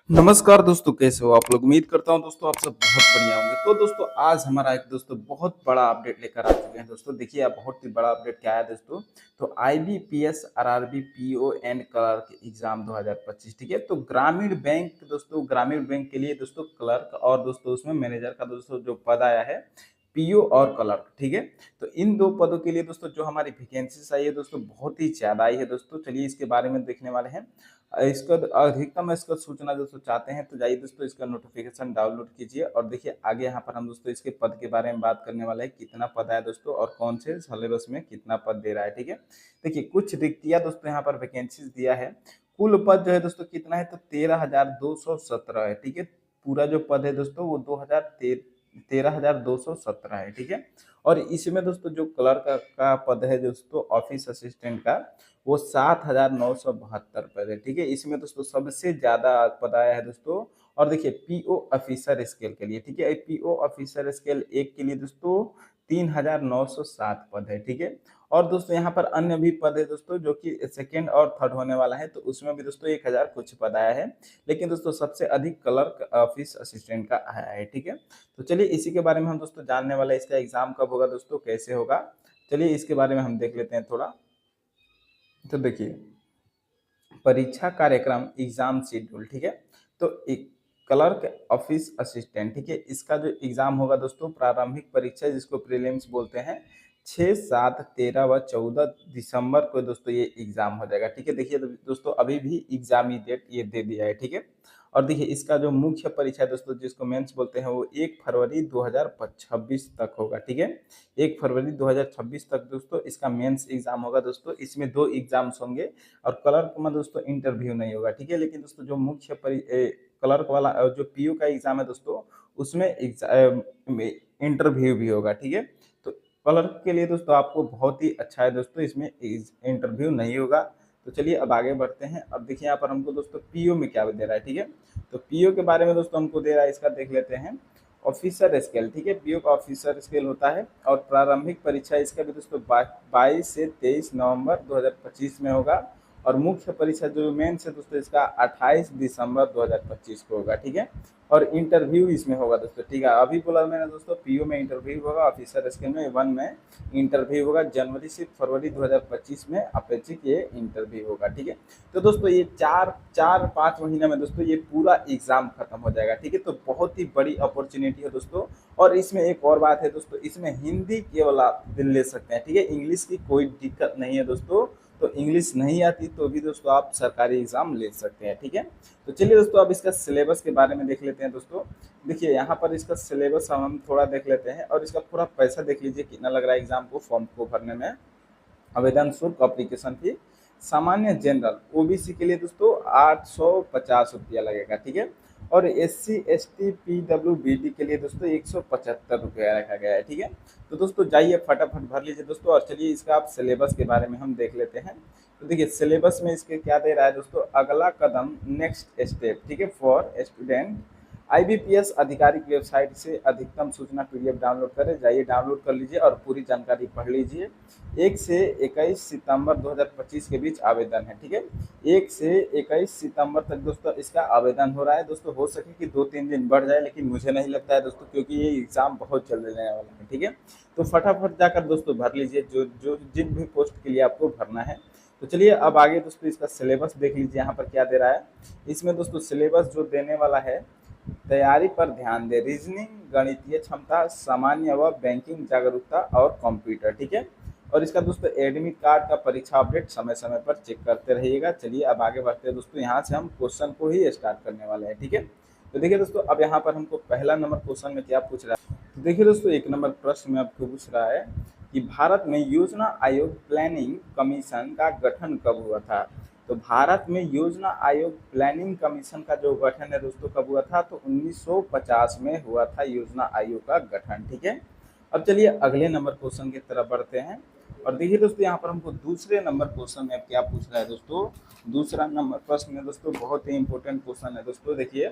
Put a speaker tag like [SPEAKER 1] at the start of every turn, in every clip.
[SPEAKER 1] नमस्कार दोस्तों, कैसे हो आप लोग। उम्मीद करता हूँ दोस्तों आप सब बहुत बढ़िया होंगे। तो दोस्तों आज हमारा एक दोस्तों बहुत बड़ा अपडेट लेकर आ चुके हैं। दोस्तों देखिए, आप बहुत ही बड़ा अपडेट क्या है दोस्तों। तो IBPS RRB PO and clerk exam 2025, ठीक है। तो ग्रामीण बैंक दोस्तों, ग्रामीण बैंक के लिए दोस्तों क्लर्क और दोस्तों उसमें मैनेजर का दोस्तों जो पद आया है, पीओ और क्लर्क, ठीक है। तो इन दो पदों के लिए दोस्तों जो हमारी वैकेंसीज आई है दोस्तों, बहुत ही ज्यादा आई है दोस्तों। चलिए इसके बारे में देखने वाले हैं। इसका अधिकतम इसका सूचना दोस्तों चाहते हैं तो जाइए दोस्तों इसका नोटिफिकेशन डाउनलोड कीजिए और देखिए आगे यहाँ पर हम दोस्तों इसके पद के बारे में बात करने वाले हैं, कितना पद है दोस्तों और कौन से सिलेबस में कितना पद दे रहा है, ठीक है। देखिए कुछ रिक्तियां दोस्तों यहाँ पर वैकेंसीज दिया है। कुल पद जो है दोस्तों कितना है, तो 13,217 है, ठीक है। पूरा जो पद है दोस्तों वो 13,217 है, ठीक है। और इसमें दोस्तों जो क्लर्क का पद है दोस्तों, ऑफिस असिस्टेंट का, वो 7,972 पद है, ठीक है। इसमें दोस्तों सबसे ज्यादा पद आया है दोस्तों। और देखिए पीओ ऑफिसर स्केल के लिए, ठीक है, पीओ ऑफिसर स्केल 1 के लिए दोस्तों 3,907 पद है, ठीक है। और दोस्तों यहाँ पर अन्य भी पद है दोस्तों, जो कि सेकंड और थर्ड होने वाला है, तो उसमें भी दोस्तों 1,000 कुछ पद आया है। लेकिन दोस्तों सबसे अधिक क्लर्क ऑफिस असिस्टेंट का आया है, ठीक है। तो चलिए इसी के बारे में हम दोस्तों जानने वाले हैं। इसका एग्जाम कब होगा दोस्तों, कैसे होगा, चलिए इसके बारे में हम देख लेते हैं थोड़ा। तो देखिए परीक्षा कार्यक्रम एग्जाम शेड्यूल, ठीक है। तो एक क्लर्क ऑफिस असिस्टेंट, ठीक है, इसका जो एग्जाम होगा दोस्तों, प्रारंभिक परीक्षा जिसको प्रीलिम्स बोलते हैं, 6, 7, 13 व 14 दिसंबर को दोस्तों ये एग्जाम हो जाएगा, ठीक है। देखिए दोस्तों अभी भी एग्जामी डेट ये दे दिया है, ठीक है। और देखिए इसका जो मुख्य परीक्षा है दोस्तों, जिसको मेंस बोलते हैं, वो 1 फरवरी 2026 तक होगा, ठीक है। 1 फरवरी 2026 तक दोस्तों इसका मेंस एग्जाम होगा दोस्तों। इसमें 2 एग्जाम्स होंगे और क्लर्क में दोस्तों इंटरव्यू नहीं होगा, ठीक है। लेकिन दोस्तों जो मुख्य क्लर्क वाला जो पीयू का एग्जाम है दोस्तों, उसमें इंटरव्यू भी होगा, ठीक है। तो क्लर्क के लिए दोस्तों आपको बहुत ही अच्छा है दोस्तों, इसमें इंटरव्यू नहीं होगा। तो चलिए अब आगे बढ़ते हैं। अब देखिए यहाँ पर हमको दोस्तों पीओ में क्या दे रहा है, ठीक है। तो पीओ के बारे में दोस्तों हमको दे रहा है, इसका देख लेते हैं। ऑफिसर स्केल, ठीक है, पीओ का ऑफिसर स्केल होता है। और प्रारंभिक परीक्षा इसका भी दोस्तों 22 से 23 नवंबर 2025 में होगा। और मुख्य परीक्षा जो मेंस है दोस्तों, इसका 28 दिसंबर 2025 को होगा, ठीक है। और इंटरव्यू इसमें होगा दोस्तों, ठीक है। अभी बोला मैंने दोस्तों पीओ में इंटरव्यू होगा, ऑफिसर स्केल में 1 में इंटरव्यू होगा। जनवरी से फरवरी 2025 में अपेक्षित ये इंटरव्यू होगा, ठीक है। तो दोस्तों ये 4-5 महीने में दोस्तों ये पूरा एग्जाम खत्म हो जाएगा, ठीक है। तो बहुत ही बड़ी अपॉर्चुनिटी है दोस्तों। और इसमें एक और बात है दोस्तों, इसमें हिंदी केवल आप ले सकते हैं, ठीक है। इंग्लिश की कोई दिक्कत नहीं है दोस्तों। तो इंग्लिश नहीं आती तो भी दोस्तों आप सरकारी एग्जाम ले सकते हैं, ठीक है। तो चलिए दोस्तों अब इसका सिलेबस के बारे में देख लेते हैं दोस्तों। देखिए यहाँ पर इसका सिलेबस हम थोड़ा देख लेते हैं और इसका पूरा पैसा देख लीजिए कितना लग रहा है एग्जाम को, फॉर्म को भरने में। आवेदन शुल्क, एप्लीकेशन फी, सामान्य जनरल ओबीसी के लिए दोस्तों 850 रुपया लगेगा, ठीक है। और SC ST PWBD के लिए दोस्तों 175 रुपया रखा गया है, ठीक है। तो दोस्तों जाइए फटाफट भर लीजिए दोस्तों। और चलिए इसका आप सिलेबस के बारे में हम देख लेते हैं। तो देखिए सिलेबस में इसके क्या दे रहा है दोस्तों, अगला कदम, नेक्स्ट स्टेप, ठीक है, फॉर स्टूडेंट। आईबीपीएस आधिकारिक वेबसाइट से अधिकतम सूचना पीडीएफ डाउनलोड करें, जाइए डाउनलोड कर लीजिए और पूरी जानकारी पढ़ लीजिए। 1 से 21 सितंबर 2025 के बीच आवेदन है, ठीक है। 1 से 21 सितंबर तक दोस्तों इसका आवेदन हो रहा है दोस्तों। हो सके कि 2-3 दिन बढ़ जाए, लेकिन मुझे नहीं लगता है दोस्तों, क्योंकि ये एग्जाम बहुत जल्द लेने वाला है, ठीक है। तो फटाफट जाकर दोस्तों भर लीजिए जो जो जिन भी पोस्ट के लिए आपको भरना है। तो चलिए अब आगे दोस्तों इसका सिलेबस देख लीजिए यहाँ पर क्या दे रहा है। इसमें दोस्तों सिलेबस जो देने वाला है, तैयारी पर ध्यान दे, रीजनिंग, गणितीय क्षमता, सामान्य व बैंकिंग जागरूकता और कंप्यूटर, ठीक है। और इसका दोस्तों एडमिट कार्ड का परीक्षा अपडेट समय समय पर चेक करते रहिएगा। चलिए अब आगे बढ़ते हैं दोस्तों, यहाँ से हम क्वेश्चन को ही स्टार्ट करने वाले हैं, ठीक है। तो देखिए दोस्तों अब यहाँ पर हमको पहला नंबर क्वेश्चन में क्या पूछ रहा है। तो देखिए दोस्तों 1 नंबर प्रश्न में आपको पूछ रहा है कि भारत में योजना आयोग प्लानिंग कमीशन का गठन कब हुआ था। तो भारत में योजना आयोग प्लानिंग कमीशन का जो गठन है दोस्तों कब हुआ था, तो 1950 में हुआ था योजना आयोग का गठन, ठीक है। अब चलिए अगले नंबर क्वेश्चन की तरफ बढ़ते हैं। और देखिए दोस्तों यहाँ पर हमको दूसरे नंबर क्वेश्चन में क्या पूछ रहा है दोस्तों। दूसरा नंबर प्रश्न में दोस्तों बहुत ही इंपॉर्टेंट क्वेश्चन है दोस्तों। देखिए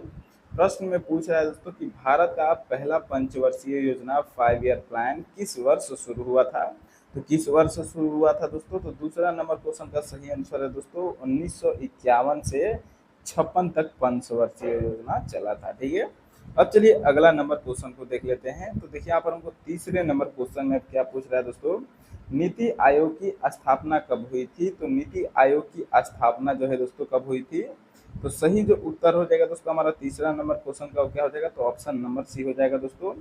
[SPEAKER 1] प्रश्न में पूछ रहा है दोस्तों कि भारत का पहला पंचवर्षीय योजना 5 ईयर प्लान किस वर्ष शुरू हुआ था। तो किस वर्ष शुरू हुआ था दोस्तों, तो दूसरा नंबर क्वेश्चन का सही आंसर है दोस्तों 1951 से 1956 तक पंचवर्षीय योजना चला था। ठीक है, अब चलिए अगला नंबर क्वेश्चन को देख लेते हैं। तो देखिए यहाँ पर हमको तीसरे नंबर क्वेश्चन में क्या पूछ रहा है दोस्तों, नीति आयोग की स्थापना कब हुई थी। तो नीति आयोग की स्थापना जो है दोस्तों कब हुई थी, तो सही जो उत्तर हो जाएगा दोस्तों हमारा तीसरा नंबर क्वेश्चन का क्या हो जाएगा, तो ऑप्शन नंबर सी हो जाएगा दोस्तों।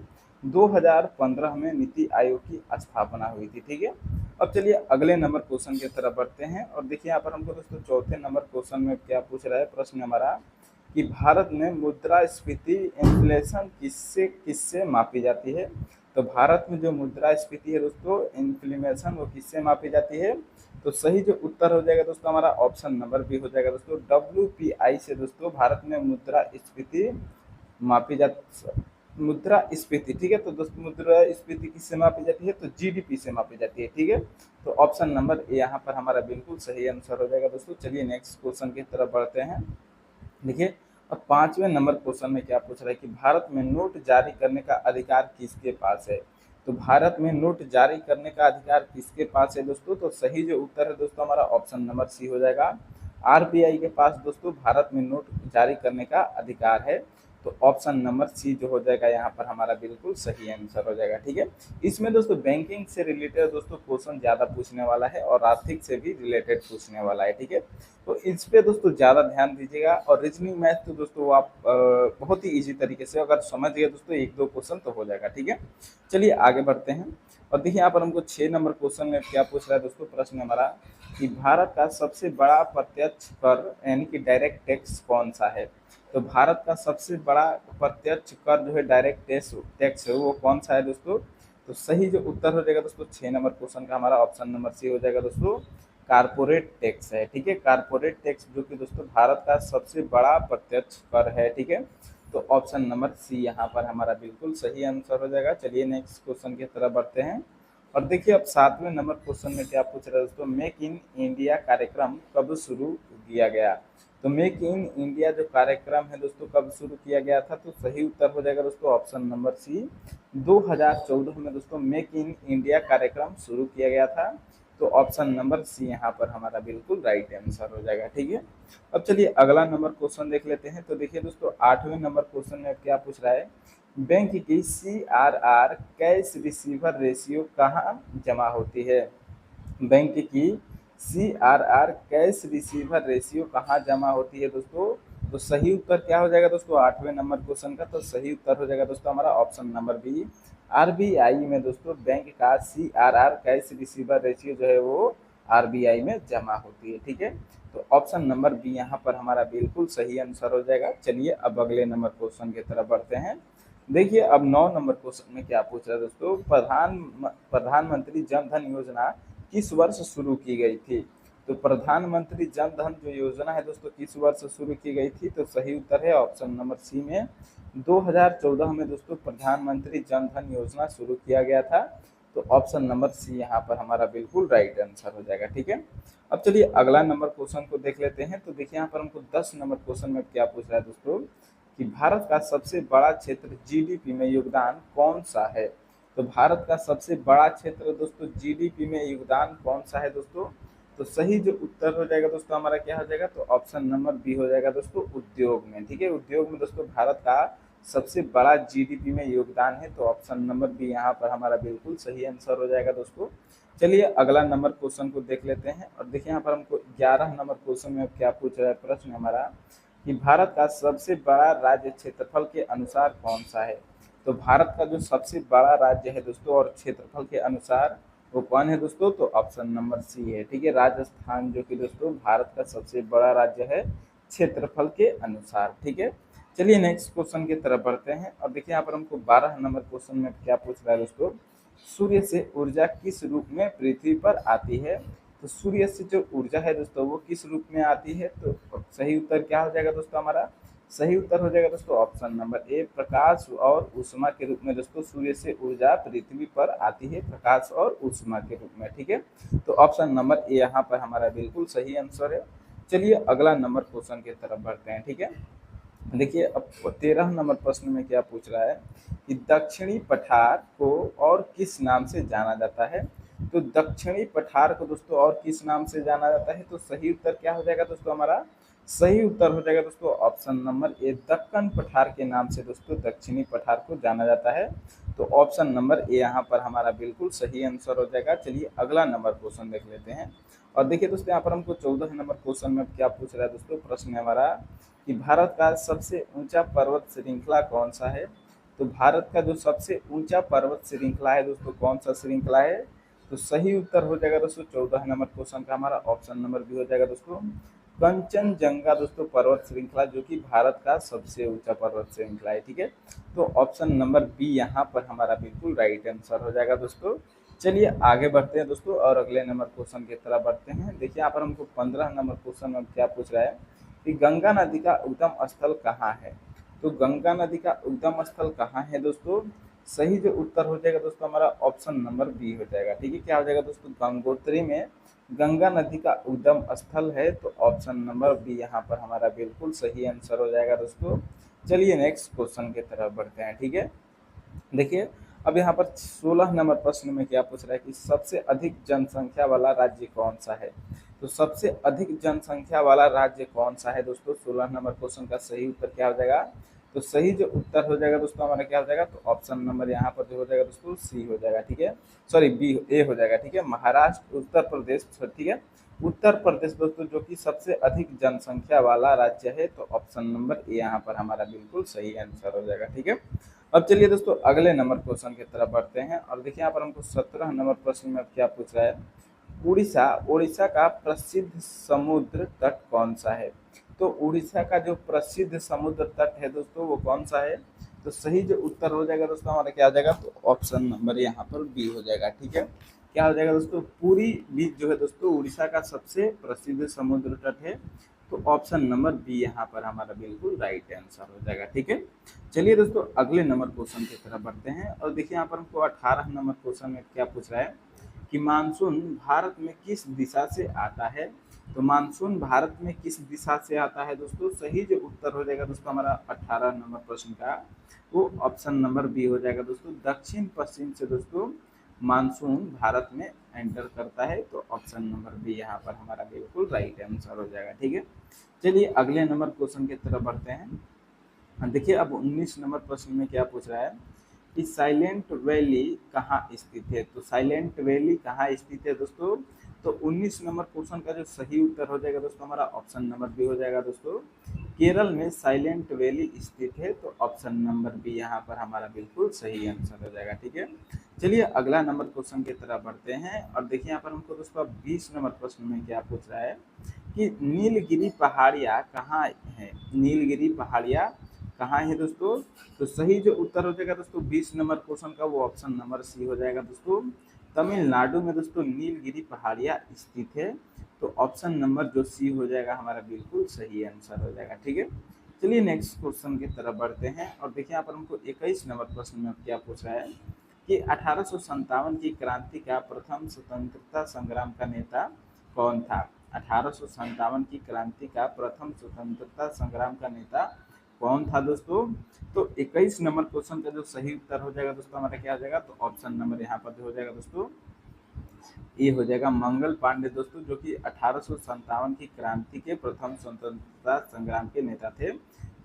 [SPEAKER 1] 2015 में नीति आयोग की स्थापना हुई थी। ठीक है, अब चलिए अगले नंबर क्वेश्चन की तरफ बढ़ते हैं। और देखिए यहाँ पर हमको दोस्तों चौथे नंबर क्वेश्चन में क्या पूछ रहा है प्रश्न हमारा, कि भारत में मुद्रास्फीति इन्फ्लेशन किससे किससे मापी जाती है। तो भारत में जो मुद्रास्फीति है दोस्तों इन्फ्लेशन वो किससे मापी जाती है। तो सही जो उत्तर हो जाएगा दोस्तों हमारा ऑप्शन नंबर बी हो जाएगा दोस्तों, WPI से दोस्तों भारत में मुद्रास्फीति मापी जाती, मुद्रास्फीति। ठीक है, तो दोस्तों मुद्रास्फीति किससे मापी जाती है, तो GDP से मापी जाती है। ठीक है, तो ऑप्शन नंबर ए यहाँ पर हमारा बिल्कुल सही आंसर हो जाएगा दोस्तों। चलिए नेक्स्ट क्वेश्चन की तरफ बढ़ते हैं। देखिए अब पांचवें नंबर क्वेश्चन में क्या पूछ रहा है, कि भारत में नोट जारी करने का अधिकार किसके पास है। तो भारत में नोट जारी करने का अधिकार किसके पास है दोस्तों, तो सही जो उत्तर है दोस्तों हमारा ऑप्शन नंबर सी हो जाएगा। RBI के पास दोस्तों भारत में नोट जारी करने का अधिकार है। तो ऑप्शन नंबर सी जो हो जाएगा यहाँ पर हमारा बिल्कुल सही आंसर हो जाएगा। ठीक है, इसमें दोस्तों बैंकिंग से रिलेटेड दोस्तों क्वेश्चन ज़्यादा पूछने वाला है और आर्थिक से भी रिलेटेड पूछने वाला है। ठीक है, तो इस पे दोस्तों ज़्यादा ध्यान दीजिएगा। और रीजनिंग मैथ तो दोस्तों आप बहुत ही इजी तरीके से अगर समझ गए दोस्तों एक दो क्वेश्चन तो हो जाएगा। ठीक है, चलिए आगे बढ़ते हैं। और देखिए यहाँ पर हमको 6 नंबर क्वेश्चन में क्या पूछ रहा है दोस्तों प्रश्न हमारा, कि भारत का सबसे बड़ा प्रत्यक्ष कर यानी कि डायरेक्ट टैक्स कौन सा है। तो भारत का सबसे बड़ा प्रत्यक्ष कर जो है डायरेक्ट टैक्स है वो कौन सा है दोस्तों। तो सही जो उत्तर हो जाएगा दोस्तों 6 नंबर क्वेश्चन का हमारा ऑप्शन नंबर सी हो जाएगा दोस्तों, कारपोरेट टैक्स है। ठीक है, कारपोरेट टैक्स जो कि दोस्तों भारत का सबसे बड़ा प्रत्यक्ष कर है। ठीक है, तो ऑप्शन नंबर सी यहाँ पर हमारा बिल्कुल सही आंसर हो जाएगा। चलिए नेक्स्ट क्वेश्चन की तरफ बढ़ते हैं। और देखिए अब 7वें नंबर क्वेश्चन में क्या पूछ रहा है दोस्तों, मेक इन इंडिया कार्यक्रम कब शुरू किया गया। तो मेक इन इंडिया जो कार्यक्रम है दोस्तों कब शुरू किया गया था। तो सही उत्तर हो जाएगा दोस्तों ऑप्शन नंबर सी, 2014 में दोस्तों मेक इन इंडिया कार्यक्रम शुरू किया गया था। तो ऑप्शन नंबर सी यहाँ पर हमारा बिल्कुल राइट आंसर हो जाएगा। ठीक है, अब चलिए अगला नंबर क्वेश्चन देख लेते हैं। तो देखिए दोस्तों 8वें नंबर क्वेश्चन में क्या पूछ रहा है, बैंक की CRR कैश रिसीवर रेशियो कहाँ जमा होती है। बैंक की CRR कैश रिसीवर रेशियो कहाँ जमा होती है दोस्तों। तो सही उत्तर क्या हो जाएगा दोस्तों 8वें नंबर क्वेश्चन का, तो सही उत्तर हो जाएगा दोस्तों हमारा ऑप्शन नंबर बी, RBI में दोस्तों बैंक का CRR कैश रिसीवर रेशियो जो है वो RBI में जमा होती है। ठीक है, तो ऑप्शन नंबर बी यहाँ पर हमारा बिल्कुल सही आंसर हो जाएगा। चलिए अब अगले नंबर क्वेश्चन की तरफ बढ़ते हैं। देखिए अब 9 नंबर क्वेश्चन में क्या पूछ रहा है दोस्तों, प्रधानमंत्री जन धन योजना किस वर्ष शुरू की गई थी। तो प्रधानमंत्री जन धन जो योजना है दोस्तों किस वर्ष शुरू की गई थी। तो सही उत्तर है ऑप्शन नंबर सी में 2014 में दोस्तों प्रधानमंत्री जन धन योजना शुरू किया गया था। तो ऑप्शन नंबर सी यहाँ पर हमारा बिल्कुल राइट आंसर हो जाएगा। ठीक है, अब चलिए अगला नंबर क्वेश्चन को देख लेते हैं। तो देखिए यहाँ पर हमको 10 नंबर क्वेश्चन में क्या पूछ रहा है दोस्तों, कि भारत का सबसे बड़ा क्षेत्र GDP में योगदान कौन सा है। तो भारत का सबसे बड़ा क्षेत्र दोस्तों GDP में योगदान कौन सा है दोस्तों। तो सही जो उत्तर हो जाएगा दोस्तों हमारा क्या हो जाएगा, तो ऑप्शन नंबर बी हो जाएगा दोस्तों, उद्योग में। ठीक है, उद्योग में दोस्तों भारत का सबसे बड़ा GDP में योगदान है। तो ऑप्शन नंबर बी यहाँ पर हमारा बिल्कुल सही आंसर हो जाएगा दोस्तों। चलिए अगला नंबर क्वेश्चन को देख लेते हैं। और देखिए यहाँ पर हमको 11 नंबर क्वेश्चन में क्या पूछ रहा है प्रश्न हमारा, कि भारत का सबसे बड़ा राज्य क्षेत्रफल के अनुसार कौन सा है। तो भारत का जो सबसे बड़ा राज्य है दोस्तों और क्षेत्रफल के अनुसार वो कौन है दोस्तों, तो ऑप्शन नंबर सी है। ठीक है, राजस्थान जो कि दोस्तों भारत का सबसे बड़ा राज्य है क्षेत्रफल के अनुसार। ठीक है, चलिए नेक्स्ट क्वेश्चन की तरफ बढ़ते हैं। और देखिए यहाँ पर हमको 12 नंबर क्वेश्चन में क्या पूछ रहा है दोस्तों, सूर्य से ऊर्जा किस रूप में पृथ्वी पर आती है। तो सूर्य से जो ऊर्जा है दोस्तों वो किस रूप में आती है। तो सही उत्तर क्या हो जाएगा दोस्तों हमारा, सही उत्तर हो जाएगा दोस्तों ऑप्शन नंबर ए, प्रकाश और ऊष्मा के रूप में दोस्तों सूर्य से ऊर्जा पृथ्वी पर आती है, प्रकाश और ऊष्मा के रूप में। ठीक है, तो ऑप्शन नंबर ए यहाँ पर हमारा बिल्कुल सही आंसर है। चलिए अगला नंबर क्वेश्चन की तरफ बढ़ते हैं। ठीक है, देखिए अब 13 नंबर प्रश्न में क्या पूछ रहा है, कि दक्षिणी पठार को और किस नाम से जाना जाता है। तो दक्षिणी पठार को दोस्तों और किस नाम से जाना जाता है। तो सही उत्तर क्या हो जाएगा दोस्तों हमारा, सही उत्तर हो जाएगा दोस्तों ऑप्शन नंबर ए, दक्कन पठार के नाम से दोस्तों दक्षिणी पठार को जाना जाता है। तो ऑप्शन नंबर ए यहाँ पर हमारा बिल्कुल सही आंसर हो जाएगा। चलिए अगला नंबर क्वेश्चन देख लेते हैं। और देखिए दोस्तों यहाँ पर हमको 14 नंबर क्वेश्चन में क्या पूछ रहा है दोस्तों, प्रश्न है हमारा कि भारत का सबसे ऊंचा पर्वत श्रृंखला कौन सा है। तो भारत का जो सबसे ऊंचा पर्वत श्रृंखला है दोस्तों, कौन सा श्रृंखला है। तो सही उत्तर हो जाएगा दोस्तों 14 नंबर क्वेश्चन का हमारा ऑप्शन नंबर बी हो जाएगा दोस्तों, कंचनजंगा दोस्तों पर्वत श्रृंखला, जो कि भारत का सबसे ऊंचा पर्वत श्रृंखला है। ठीक है, तो ऑप्शन नंबर बी यहाँ पर हमारा बिल्कुल राइट आंसर हो जाएगा दोस्तों। चलिए आगे बढ़ते हैं दोस्तों और अगले नंबर क्वेश्चन की तरफ बढ़ते हैं। देखिए यहाँ पर हमको 15 नंबर क्वेश्चन में क्या पूछ रहा है कि गंगा नदी का उद्गम स्थल कहाँ है। तो गंगा नदी का उद्गम स्थल कहाँ है दोस्तों, सही जो उत्तर हो जाएगा दोस्तों हमारा ऑप्शन नंबर बी हो जाएगा। ठीक है, क्या हो जाएगा दोस्तों, गंगोत्री में गंगा नदी का उद्गम स्थल है। तो ऑप्शन नंबर बी यहाँ पर हमारा बिल्कुल सही आंसर हो जाएगा दोस्तों। चलिए नेक्स्ट क्वेश्चन की तरफ बढ़ते हैं। ठीक है, देखिए अब यहाँ पर 16 नंबर प्रश्न में क्या पूछ रहा है कि सबसे अधिक जनसंख्या वाला राज्य कौन सा है। तो सबसे अधिक जनसंख्या वाला राज्य कौन सा है दोस्तों, 16 नंबर क्वेश्चन का सही उत्तर क्या हो जाएगा। तो सही जो उत्तर हो जाएगा दोस्तों हमारा क्या हो जाएगा, तो ऑप्शन नंबर यहाँ पर जो हो जाएगा दोस्तों सी हो जाएगा। ठीक है, सॉरी बी ए हो जाएगा। ठीक है, महाराष्ट्र उत्तर प्रदेश, ठीक है उत्तर प्रदेश दोस्तों जो कि सबसे अधिक जनसंख्या वाला राज्य है। तो ऑप्शन नंबर ए यहाँ पर हमारा बिल्कुल सही आंसर हो जाएगा। ठीक है, अब चलिए दोस्तों अगले नंबर क्वेश्चन की तरफ बढ़ते हैं। और देखिए यहाँ पर हमको 17 नंबर प्रश्न में क्या पूछ रहा है, उड़ीसा उड़ीसा का प्रसिद्ध समुद्र तट कौन सा है। तो उड़ीसा का जो प्रसिद्ध समुद्र तट है दोस्तों वो कौन सा है। तो सही जो उत्तर हो जाएगा दोस्तों हमारा क्या हो जाएगा, तो ऑप्शन नंबर यहाँ पर बी हो जाएगा। ठीक है, क्या हो जाएगा दोस्तों, पूरी बीच जो है दोस्तों उड़ीसा का सबसे प्रसिद्ध समुद्र तट है। तो ऑप्शन नंबर बी यहाँ पर हमारा बिल्कुल राइट आंसर हो जाएगा। ठीक है, चलिए दोस्तों अगले नंबर क्वेश्चन की तरफ बढ़ते हैं। और देखिए यहाँ पर हमको 18 नंबर क्वेश्चन में क्या पूछ रहा है कि मानसून भारत में किस दिशा से आता है। तो मानसून भारत में किस दिशा से आता है दोस्तों, सही जो उत्तर हो जाएगा दोस्तों हमारा 18 नंबर प्रश्न का वो ऑप्शन नंबर बी हो जाएगा दोस्तों, दक्षिण पश्चिम से दोस्तों मानसून भारत में एंटर करता है। तो ऑप्शन नंबर बी यहाँ पर हमारा बिल्कुल राइट आंसर हो जाएगा। ठीक है, चलिए अगले नंबर क्वेश्चन की तरफ बढ़ते हैं। देखिए अब 19 नंबर प्रश्न में क्या पूछ रहा है कि साइलेंट वैली कहाँ स्थित है। तो साइलेंट वैली कहाँ स्थित है दोस्तों, तो 19 नंबर क्वेश्चन का जो सही उत्तर हो जाएगा दोस्तों हमारा ऑप्शन नंबर बी हो जाएगा दोस्तों, केरल में साइलेंट वैली स्थित है। तो ऑप्शन नंबर बी यहाँ पर हमारा बिल्कुल सही आंसर हो जाएगा। ठीक है, चलिए अगला नंबर क्वेश्चन की तरफ बढ़ते हैं। और देखिए यहाँ पर हमको दोस्तों 20 नंबर प्रश्न में क्या पूछ रहा है कि नीलगिरी पहाड़ियाँ कहाँ है। नीलगिरी पहाड़ियाँ कहाँ है दोस्तों, तो सही जो उत्तर हो जाएगा दोस्तों 20 नंबर क्वेश्चन का वो ऑप्शन नंबर सी हो जाएगा दोस्तों, तमिलनाडु में दोस्तों नीलगिरी पहाड़ियाँ स्थित है। तो ऑप्शन नंबर जो सी हो जाएगा हमारा बिल्कुल सही आंसर हो जाएगा। ठीक है, चलिए नेक्स्ट क्वेश्चन की तरफ बढ़ते हैं। और देखिए यहाँ पर हमको 21 नंबर प्रश्न में क्या पूछ रहा है कि 1857 की क्रांति का प्रथम स्वतंत्रता संग्राम का नेता कौन था। 1857 की क्रांति का प्रथम स्वतंत्रता संग्राम का नेता कौन था दोस्तों। तो 21 नंबर क्वेश्चन का जो सही उत्तर हो जाएगा दोस्तों हमारा क्या हो जाएगा, तो ऑप्शन नंबर यहाँ पर जो हो जाएगा दोस्तों ये हो जाएगा मंगल पांडे दोस्तों, जो कि 1857 की क्रांति के प्रथम स्वतंत्रता संग्राम के नेता थे।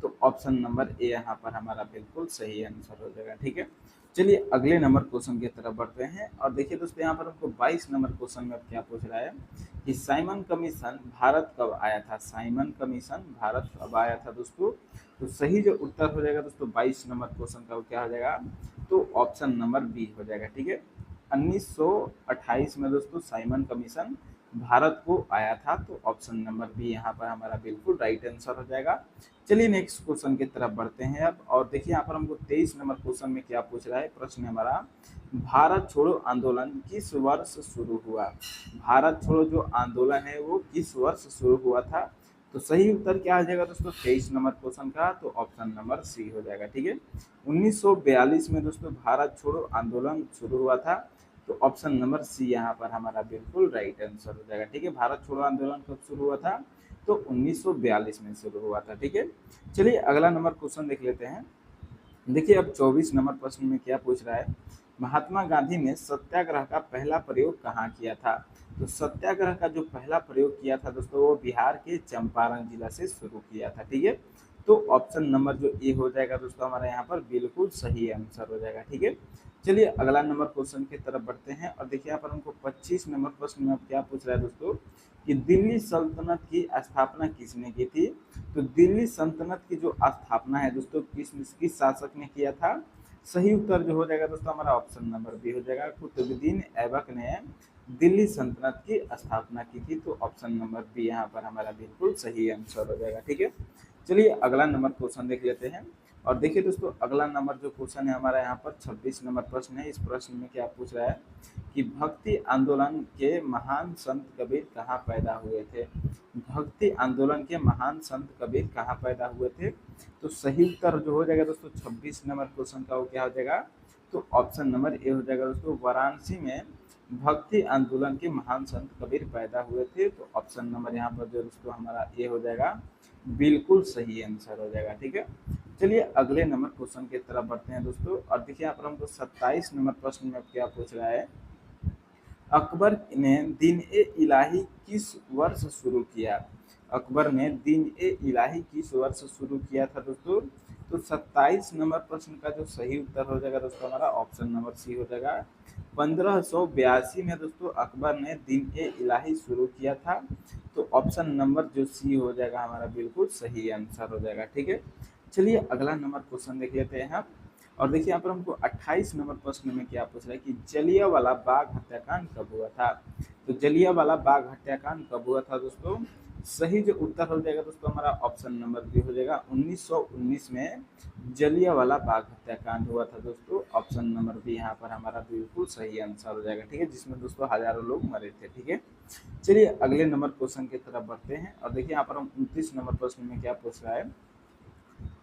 [SPEAKER 1] तो ऑप्शन नंबर ए यहाँ पर हमारा बिल्कुल सही आंसर हो जाएगा। ठीक है, चलिए अगले नंबर क्वेश्चन की तरफ बढ़ते हैं। और देखिए दोस्तों यहाँ पर हमको 22 नंबर क्वेश्चन में क्या पूछ रहा है कि साइमन कमीशन भारत कब आया था। साइमन कमीशन भारत कब आया था दोस्तों, तो सही जो उत्तर हो जाएगा दोस्तों 22 नंबर क्वेश्चन का वो क्या हो जाएगा, तो ऑप्शन नंबर बी हो जाएगा। ठीक है, 1928 में दोस्तों साइमन कमीशन भारत को आया था। तो ऑप्शन नंबर बी यहाँ पर हमारा बिल्कुल राइट आंसर हो जाएगा। चलिए नेक्स्ट क्वेश्चन की तरफ बढ़ते हैं अब। और देखिए यहाँ पर हमको 23 नंबर क्वेश्चन में क्या पूछ रहा है, प्रश्न हमारा भारत छोड़ो आंदोलन किस वर्ष शुरू हुआ। भारत छोड़ो जो आंदोलन है वो किस वर्ष शुरू हुआ था। तो सही उत्तर क्या आ जाएगा दोस्तों 23 नंबर क्वेश्चन का, तो ऑप्शन नंबर सी हो जाएगा। ठीक है, 1942 में दोस्तों भारत छोड़ो आंदोलन शुरू हुआ था। तो ऑप्शन नंबर सी यहाँ पर हमारा बिल्कुल राइट आंसर हो जाएगा। ठीक है, भारत छोड़ो आंदोलन कब शुरू हुआ था, तो 1942 में शुरू हुआ था। ठीक है, चलिए अगला नंबर क्वेश्चन देख लेते हैं। देखिए अब 24 नंबर प्रश्न में क्या पूछ रहा है, महात्मा गांधी ने सत्याग्रह का पहला प्रयोग कहाँ किया था। तो सत्याग्रह का जो पहला प्रयोग किया था दोस्तों वो बिहार के चंपारण जिला से शुरू किया था, ठीक है। तो ऑप्शन नंबर जो ए हो जाएगा दोस्तों हमारा यहाँ पर बिल्कुल सही आंसर हो जाएगा, ठीक है। चलिए अगला नंबर क्वेश्चन की तरफ बढ़ते हैं और देखिए यहाँ पर हमको 25 नंबर प्रश्न में अब क्या पूछ रहा है दोस्तों कि दिल्ली सल्तनत की स्थापना किसने की थी। तो दिल्ली सल्तनत की जो स्थापना है दोस्तों किस शासक ने किया था। सही उत्तर जो हो जाएगा दोस्तों हमारा ऑप्शन नंबर बी हो जाएगा, कुतुबुद्दीन ऐबक ने दिल्ली सल्तनत की स्थापना की थी। तो ऑप्शन नंबर बी यहाँ पर हमारा बिल्कुल सही आंसर हो जाएगा, ठीक है। चलिए अगला नंबर क्वेश्चन देख लेते हैं और देखिए दोस्तों अगला नंबर जो क्वेश्चन है हमारा यहाँ पर 26 नंबर प्रश्न है। इस प्रश्न में क्या पूछ रहा है कि भक्ति आंदोलन के महान संत कबीर कहाँ पैदा हुए थे। भक्ति आंदोलन के महान संत कबीर कहाँ पैदा हुए थे। तो सही उत्तर जो हो जाएगा दोस्तों 26 नंबर क्वेश्चन का वो क्या हो जाएगा, तो ऑप्शन नंबर ए हो जाएगा दोस्तों, वाराणसी में भक्ति आंदोलन के महान संत कबीर पैदा हुए थे। तो ऑप्शन नंबर यहाँ पर जो दोस्तों हमारा ए हो जाएगा बिल्कुल सही आंसर हो जाएगा, ठीक है। चलिए अगले नंबर क्वेश्चन की तरफ बढ़ते हैं दोस्तों और देखिए यहाँ पर हमको 27 नंबर प्रश्न में क्या पूछ रहा है, अकबर ने दिन ए इलाही किस वर्ष शुरू किया। अकबर ने दिन ए इलाही किस वर्ष शुरू किया था दोस्तों। तो 27 नंबर प्रश्न का जो सही उत्तर हो जाएगा दोस्तों हमारा ऑप्शन नंबर सी हो जाएगा, 1582 में दोस्तों अकबर ने दिन ए इलाही शुरू किया था। तो ऑप्शन नंबर जो सी हो जाएगा हमारा बिल्कुल सही आंसर हो जाएगा, ठीक है। चलिए अगला नंबर क्वेश्चन देख लेते हैं आप और देखिए यहाँ पर हमको 28 नंबर प्रश्न में क्या पूछ रहा है कि जलियांवाला बाग हत्याकांड कब हुआ था। तो जलियांवाला बाग हत्याकांड कब हुआ था दोस्तों। सही जो उत्तर हो जाएगा दोस्तों हमारा ऑप्शन नंबर बी हो जाएगा, 1919 में जलियांवाला बाग हत्याकांड हुआ था दोस्तों। ऑप्शन नंबर बी यहाँ पर हमारा बिल्कुल सही आंसर हो जाएगा, ठीक है, जिसमें दोस्तों हजारों लोग मरे थे, ठीक है। चलिए अगले नंबर क्वेश्चन की तरफ बढ़ते हैं और देखिए यहाँ पर हम 29 नंबर प्रश्न में क्या पूछ रहा है,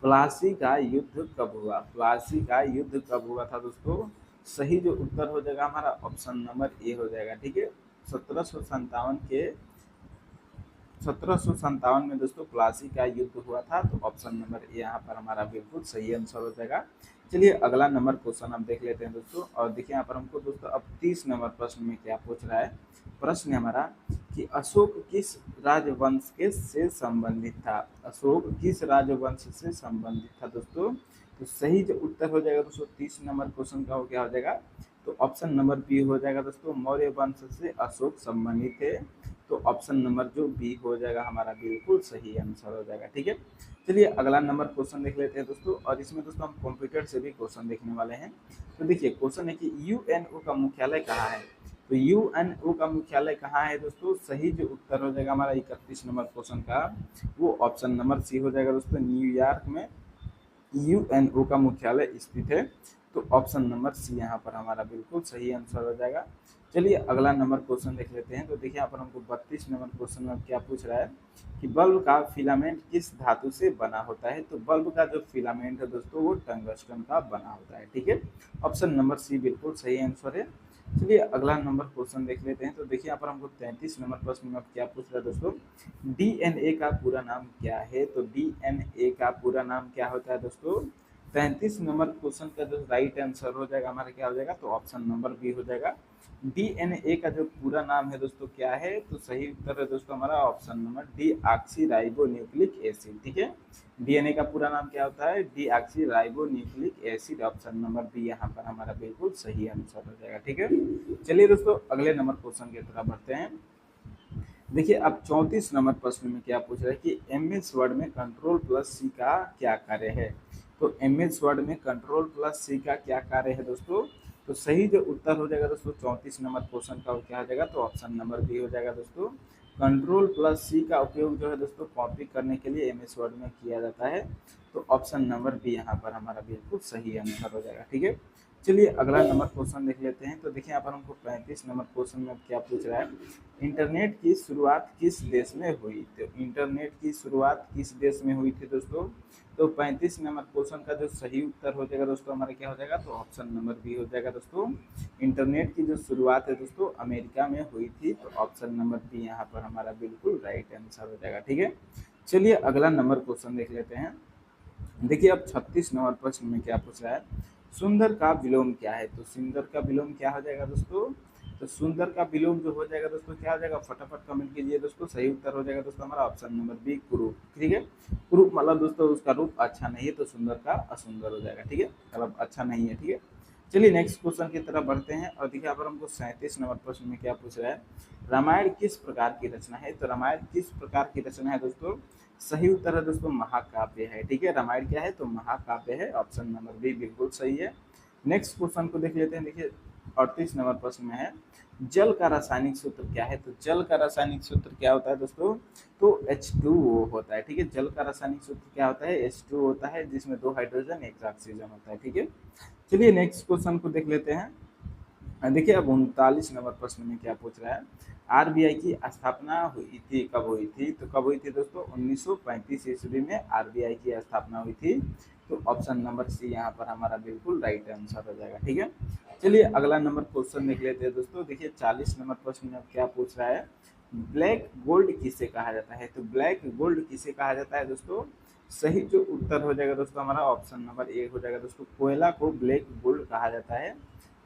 [SPEAKER 1] प्लासी का युद्ध कब हुआ। प्लासी का युद्ध कब हुआ था दोस्तों। सही जो उत्तर हो जाएगा हमारा ऑप्शन नंबर ए हो जाएगा, ठीक है। 1757 में दोस्तों प्लासी का युद्ध हुआ था। तो ऑप्शन नंबर ए यहाँ पर हमारा बिल्कुल सही आंसर हो जाएगा। चलिए अगला नंबर क्वेश्चन हम देख लेते हैं दोस्तों और देखिए यहाँ पर हमको दोस्तों अब 30 नंबर प्रश्न में क्या पूछ रहा है। प्रश्न है हमारा कि अशोक किस राजवंश के से संबंधित था। अशोक किस राजवंश से संबंधित था दोस्तों। तो सही जो उत्तर हो जाएगा दोस्तों 30 नंबर क्वेश्चन का वो क्या हो जाएगा, तो ऑप्शन नंबर बी हो जाएगा दोस्तों, मौर्य वंश से अशोक संबंधित थे। तो ऑप्शन नंबर जो बी हो जाएगा हमारा बिल्कुल सही आंसर हो जाएगा, ठीक है। चलिए अगला नंबर क्वेश्चन देख लेते हैं दोस्तों और इसमें दोस्तों हम कंप्यूटर से भी क्वेश्चन देखने वाले हैं। तो देखिए क्वेश्चन है कि यूएनओ का मुख्यालय कहाँ है। तो यूएनओ का मुख्यालय कहाँ है दोस्तों। सही जो उत्तर हो जाएगा हमारा 31 नंबर क्वेश्चन का वो ऑप्शन नंबर सी हो जाएगा दोस्तों, न्यूयॉर्क में यूएनओ का मुख्यालय स्थित है। तो ऑप्शन नंबर सी यहाँ पर हमारा बिल्कुल सही आंसर हो जाएगा। चलिए अगला नंबर क्वेश्चन देख लेते हैं। तो देखिए यहाँ पर हमको 32 नंबर क्वेश्चन में क्या पूछ रहा है कि बल्ब का फिलामेंट किस धातु से बना होता है। तो बल्ब का जो फिलामेंट है दोस्तों वो टंगस्टन का बना होता है, ठीक है। ऑप्शन नंबर सी बिल्कुल सही आंसर है। चलिए अगला नंबर क्वेश्चन देख लेते हैं। तो देखिए यहाँ पर हमको 33 नंबर प्रश्न में क्या पूछ रहा है दोस्तों, डीएनए का पूरा नाम क्या है। तो डीएनए का पूरा नाम क्या होता है दोस्तों। 33 नंबर क्वेश्चन का जो राइट आंसर हो जाएगा हमारा क्या हो जाएगा, तो ऑप्शन नंबर बी हो जाएगा। डीएनए का जो पूरा नाम है दोस्तों क्या है, तो सही उत्तर है दोस्तों हमारा option number D oxy ribo nucleic acid, ठीक है। डीएनए का पूरा नाम क्या होता है, D oxy ribo nucleic acid. Option number B यहाँ पर हमारा बिल्कुल सही आंसर हो जाएगा, ठीक है। चलिए दोस्तों अगले नंबर क्वेश्चन की तरफ बढ़ते हैं। देखिए अब 34 नंबर प्रश्न में क्या पूछ रहा है कि एमएस वर्ड में कंट्रोल प्लस सी का क्या कार्य है। तो एमएस वर्ड में कंट्रोल प्लस सी का क्या कार्य है दोस्तों। तो सही जो उत्तर हो जाएगा दोस्तों 34 नंबर क्वेश्चन का वो क्या हो जाएगा, तो ऑप्शन नंबर बी हो जाएगा दोस्तों। कंट्रोल प्लस सी का उपयोग जो है दोस्तों कॉपी करने के लिए एमएस वर्ड में किया जाता है। तो ऑप्शन नंबर बी यहाँ पर हमारा बिल्कुल सही आंसर हो जाएगा, ठीक है। चलिए अगला नंबर क्वेश्चन देख लेते हैं। तो देखिए यहाँ पर हमको 35 नंबर क्वेश्चन में क्या पूछ रहा है, इंटरनेट की शुरुआत किस देश में हुई। तो इंटरनेट की शुरुआत किस देश में हुई थी दोस्तों। तो 35 नंबर क्वेश्चन का जो सही उत्तर हो जाएगा दोस्तों हमारा क्या हो जाएगा, तो ऑप्शन नंबर बी हो जाएगा दोस्तों। इंटरनेट की जो शुरुआत है दोस्तों अमेरिका में हुई थी। तो ऑप्शन नंबर बी यहाँ पर हमारा बिल्कुल राइट आंसर हो जाएगा, ठीक है। चलिए अगला नंबर क्वेश्चन देख लेते हैं। देखिए अब 36 नंबर प्रश्न में क्या पूछ रहा है, सुंदर का विलोम क्या है? तो सुंदर का विलोम क्या हो जाएगा दोस्तों? तो सुंदर का विलोम जो हो जाएगा दोस्तों क्या हो जाएगा, फटाफट कमेंट कीजिए दोस्तों। सही उत्तर हो जाएगा दोस्तों हमारा ऑप्शन नंबर बी, कुरूप। ठीक है, कुरूप मतलब दोस्तों उसका रूप अच्छा नहीं है, तो सुंदर का असुंदर हो जाएगा। ठीक है, मतलब अच्छा नहीं है। ठीक है, चलिए नेक्स्ट क्वेश्चन की तरफ बढ़ते हैं। और देखिए यहाँ पर हमको 37 नंबर प्रश्न में क्या पूछ रहा है, रामायण किस प्रकार की रचना है? तो रामायण किस प्रकार की रचना है दोस्तों? सही उत्तर है दोस्तों महाकाव्य है। ठीक है, रामायण क्या है? तो महाकाव्य है। ऑप्शन नंबर बी बिल्कुल सही है। नेक्स्ट क्वेश्चन को देख लेते हैं। देखिए 38 नंबर प्रश्न में है, जल का रासायनिक सूत्र क्या है? तो जल का रासायनिक सूत्र क्या होता है दोस्तों? तो H2O होता है। ठीक है, जल का रासायनिक सूत्र क्या होता है? H2O होता है, जिसमें 2 हाइड्रोजन एक ऑक्सीजन होता है। ठीक है, चलिए नेक्स्ट क्वेश्चन को देख लेते हैं। देखिए अब 39 नंबर प्रश्न में क्या पूछ रहा है, आरबीआई की स्थापना हुई थी, कब हुई थी? तो कब हुई थी दोस्तों? 1935 ईस्वी में आरबीआई की स्थापना हुई थी। तो ऑप्शन नंबर सी यहाँ पर हमारा बिल्कुल राइट आंसर हो जाएगा। ठीक है, चलिए अगला नंबर क्वेश्चन देख लेते हैं दोस्तों। देखिए 40 नंबर प्रश्न में क्या पूछ रहा है, ब्लैक गोल्ड किसे कहा जाता है? तो ब्लैक गोल्ड किसे कहा जाता है दोस्तों? सही जो उत्तर हो जाएगा दोस्तों हमारा ऑप्शन नंबर ए हो जाएगा दोस्तों, कोयला को ब्लैक गोल्ड कहा जाता है।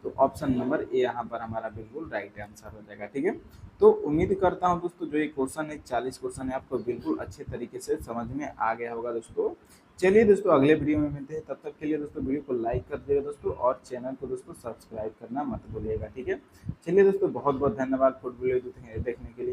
[SPEAKER 1] तो ऑप्शन नंबर ए यहाँ पर हमारा बिल्कुल राइट आंसर हो जाएगा। ठीक है, तो उम्मीद करता हूँ दोस्तों जो ये क्वेश्चन है 40 क्वेश्चन है आपको बिल्कुल अच्छे तरीके से समझ में आ गया होगा दोस्तों। चलिए दोस्तों अगले वीडियो में मिलते हैं, तब तक के लिए दोस्तों वीडियो को लाइक कर दिएगा दोस्तों, और चैनल को दोस्तों सब्सक्राइब करना मत भूलिएगा। ठीक है, चलिए दोस्तों बहुत बहुत धन्यवाद फुल वीडियो देखने के लिए।